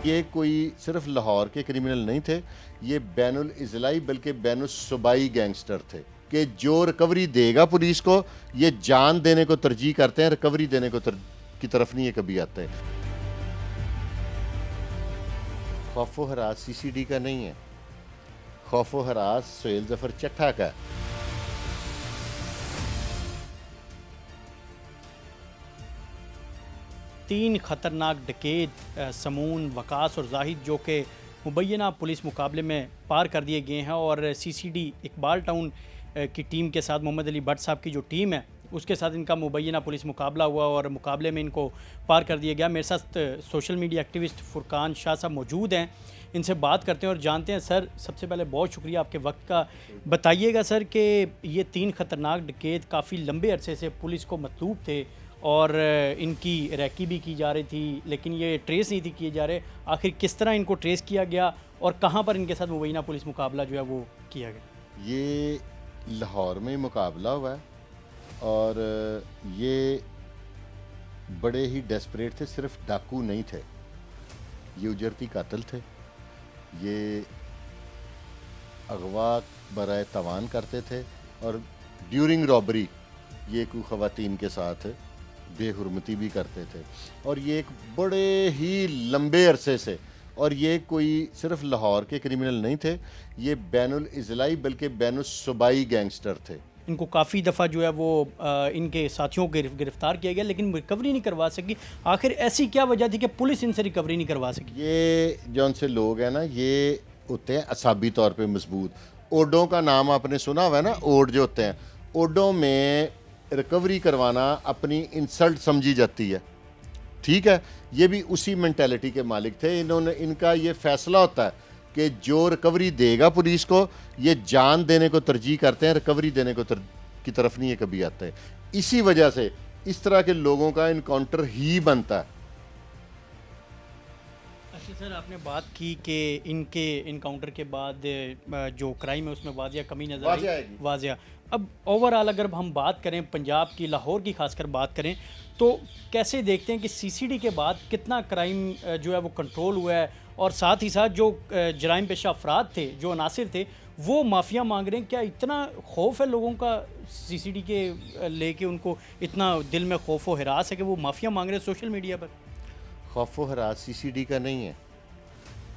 ये कोई सिर्फ लाहौर के क्रिमिनल नहीं थे, ये बैनुल इजलाई बल्कि बैनुल सूबाई गैंगस्टर थे कि जो रिकवरी देगा पुलिस को, ये जान देने को तरजीह करते हैं, रिकवरी देने को की तरफ नहीं ये कभी आते। खौफ व हरास सीसीडी का नहीं है, खौफ व हरास सुहेल जफर चट्टा का। तीन खतरनाक डकैत समून, वकास और जाहिद जो कि मुबैना पुलिस मुकाबले में पार कर दिए गए हैं और सीसीडी इकबाल टाउन की टीम के साथ मोहम्मद अली भट्ट साहब की जो टीम है उसके साथ इनका मुबैना पुलिस मुकाबला हुआ और मुकाबले में इनको पार कर दिया गया। मेरे साथ social media activist Furqan Shah साहब मौजूद हैं, इनसे बात करते हैं और जानते हैं। सर, सबसे पहले बहुत शुक्रिया आपके वक्त का। बताइएगा सर कि ये तीन खतरनाक डकैत काफ़ी लंबे अरसे से पुलिस को मतलूब थे और इनकी रैकी भी की जा रही थी, लेकिन ये ट्रेस नहीं थी किए जा रहे। आखिर किस तरह इनको ट्रेस किया गया और कहाँ पर इनके साथ मुबैना पुलिस मुकाबला जो है वो किया गया? ये लाहौर में ही मुकाबला हुआ है और ये बड़े ही डेस्परेट थे, सिर्फ डाकू नहीं थे, ये उजरती कातिल थे। ये अगवा बराए तवान करते थे और ड्यूरिंग रॉबरी ये कोई ख़वातीन के साथ बेहुरमती भी करते थे। और ये एक बड़े ही लंबे अरसे से, और ये कोई सिर्फ लाहौर के क्रिमिनल नहीं थे, ये बैनुल इजलाई बल्कि बैनुल सूबाई गैंगस्टर थे। इनको काफ़ी दफ़ा जो है वो इनके साथियों को गिरफ्तार किया गया लेकिन रिकवरी नहीं करवा सकी। आखिर ऐसी क्या वजह थी कि पुलिस इनसे रिकवरी नहीं करवा सकी? ये जो उनसे लोग हैं ना, ये होते हैं असाबी तौर पे मजबूत। ओडों का नाम आपने सुना हुआ है ना, ओड जो होते हैं, ओडों में रिकवरी करवाना अपनी इंसल्ट समझी जाती है, ठीक है। ये भी उसी मेंटालिटी के मालिक थे। इनका ये फैसला होता है कि जो रिकवरी देगा पुलिस को, ये जान देने को तरजीह करते हैं, रिकवरी देने को की तरफ नहीं ये कभी आते। इसी वजह से इस तरह के लोगों का इनकाउंटर ही बनता है। अच्छा सर, आपने बात की कि इनके इनकाउंटर के बाद जो क्राइम है उसमें वाजिया कमी नजर आई, वाजिया। अब ओवरऑल अगर हम बात करें पंजाब की, लाहौर की खासकर बात करें, तो कैसे देखते हैं कि सीसीडी के बाद कितना क्राइम जो है वो कंट्रोल हुआ है और साथ ही साथ जो जराइम पेशा अफराद थे, जो अनासिर थे, वो माफिया मांग रहे हैं? क्या इतना खौफ है लोगों का सीसीडी के लेके, उनको इतना दिल में खौफ व हिरास है कि वो माफिया मांग रहे हैं सोशल मीडिया पर? खौफ व हरास सीसीडी का नहीं है,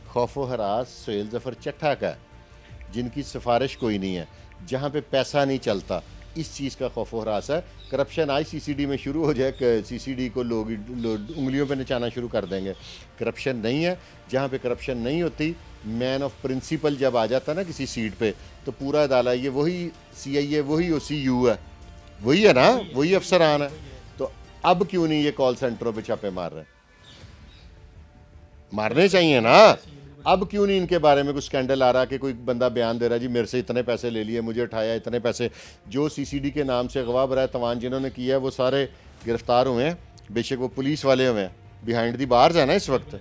खौफ व हरास सुहेल जफर चट्टा का, जिनकी सिफारिश कोई नहीं है, जहाँ पे पैसा नहीं चलता, इस चीज़ का खौफ व हरास है। करप्शन आज सीसीडी में शुरू हो जाए, सीसीडी को लोग उंगलियों पे नचाना शुरू कर देंगे। करप्शन नहीं है, जहाँ पे करप्शन नहीं होती, मैन ऑफ प्रिंसिपल जब आ जाता ना किसी सीट पे, तो पूरा डाला ये वही CIA, वही OCU है, वही है ना, वही अफसरान है। तो अब क्यों नहीं ये कॉल सेंटरों पे छापे मार रहे हैं? मारने चाहिए ना। अब क्यों नहीं इनके बारे में कुछ स्कैंडल आ रहा कि कोई बंदा बयान दे रहा है, जी मेरे से इतने पैसे ले लिए, मुझे उठाया इतने पैसे। जो सीसीडी के नाम से अगवा बराए तवान जिन्होंने किया है वो सारे गिरफ्तार हुए हैं, बेशक वो पुलिस वाले हुए हैं, बिहाइंड दी बार्स है ना इस वक्त।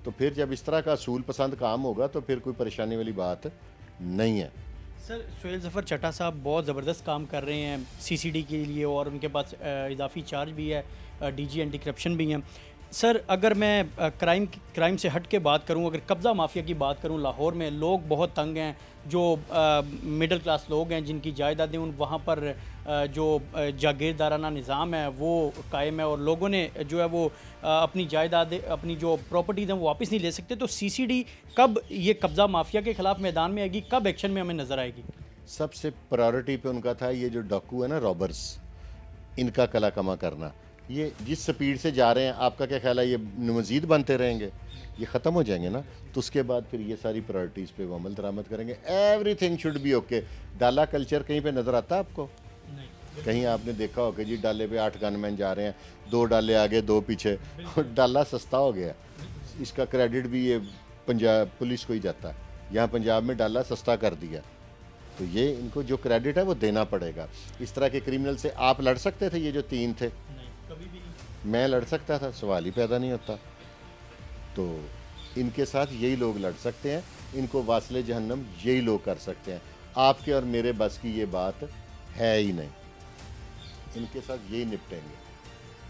तो फिर जब इस तरह का असूल पसंद काम होगा तो फिर कोई परेशानी वाली बात नहीं है। सर, सुहेल जफर चट्टा साहब बहुत ज़बरदस्त काम कर रहे हैं सीसीडी के लिए और उनके पास इजाफी चार्ज भी है, DG एंटी करप्शन भी हैं। सर, अगर मैं क्राइम से हट के बात करूं, अगर कब्ज़ा माफिया की बात करूं, लाहौर में लोग बहुत तंग हैं, जो मिडिल क्लास लोग हैं जिनकी जायदादें वहाँ पर जो जागीरदाराना निज़ाम है वो कायम है और लोगों ने जो है वो अपनी जायदादें, अपनी जो प्रॉपर्टीज़ हैं वो वापस नहीं ले सकते। तो सीसीडी कब ये कब्ज़ा माफिया के ख़िलाफ़ मैदान में आएगी, कब एक्शन में हमें नज़र आएगी? सबसे प्रायोरिटी पे उनका था ये जो डाकू है ना, रॉबर्स, इनका कला कमा करना। ये जिस स्पीड से जा रहे हैं, आपका क्या ख्याल है ये मज़ीद बनते रहेंगे? ये ख़त्म हो जाएंगे ना, तो उसके बाद फिर ये सारी प्रायोरिटीज़ पे वो अमल दरामद करेंगे। Everything should be okay. डाला कल्चर कहीं पे नज़र आता है आपको? नहीं। कहीं आपने देखा हो कि जी डाले पे 8 गनमैन जा रहे हैं, 2 डाले आगे 2 पीछे, डाला सस्ता हो गया। इसका क्रेडिट भी ये पंजाब पुलिस को ही जाता है। यहाँ पंजाब में डाला सस्ता कर दिया, तो ये इनको जो क्रेडिट है वो देना पड़ेगा। इस तरह के क्रिमिनल से आप लड़ सकते थे? ये जो 3 थे, कभी भी नहीं। मैं लड़ सकता था, सवाल ही पैदा नहीं होता। तो इनके साथ यही लोग लड़ सकते हैं, इनको वासले जहन्नम यही लोग कर सकते हैं। आपके और मेरे बस की ये बात है ही नहीं, इनके साथ यही निपटेंगे।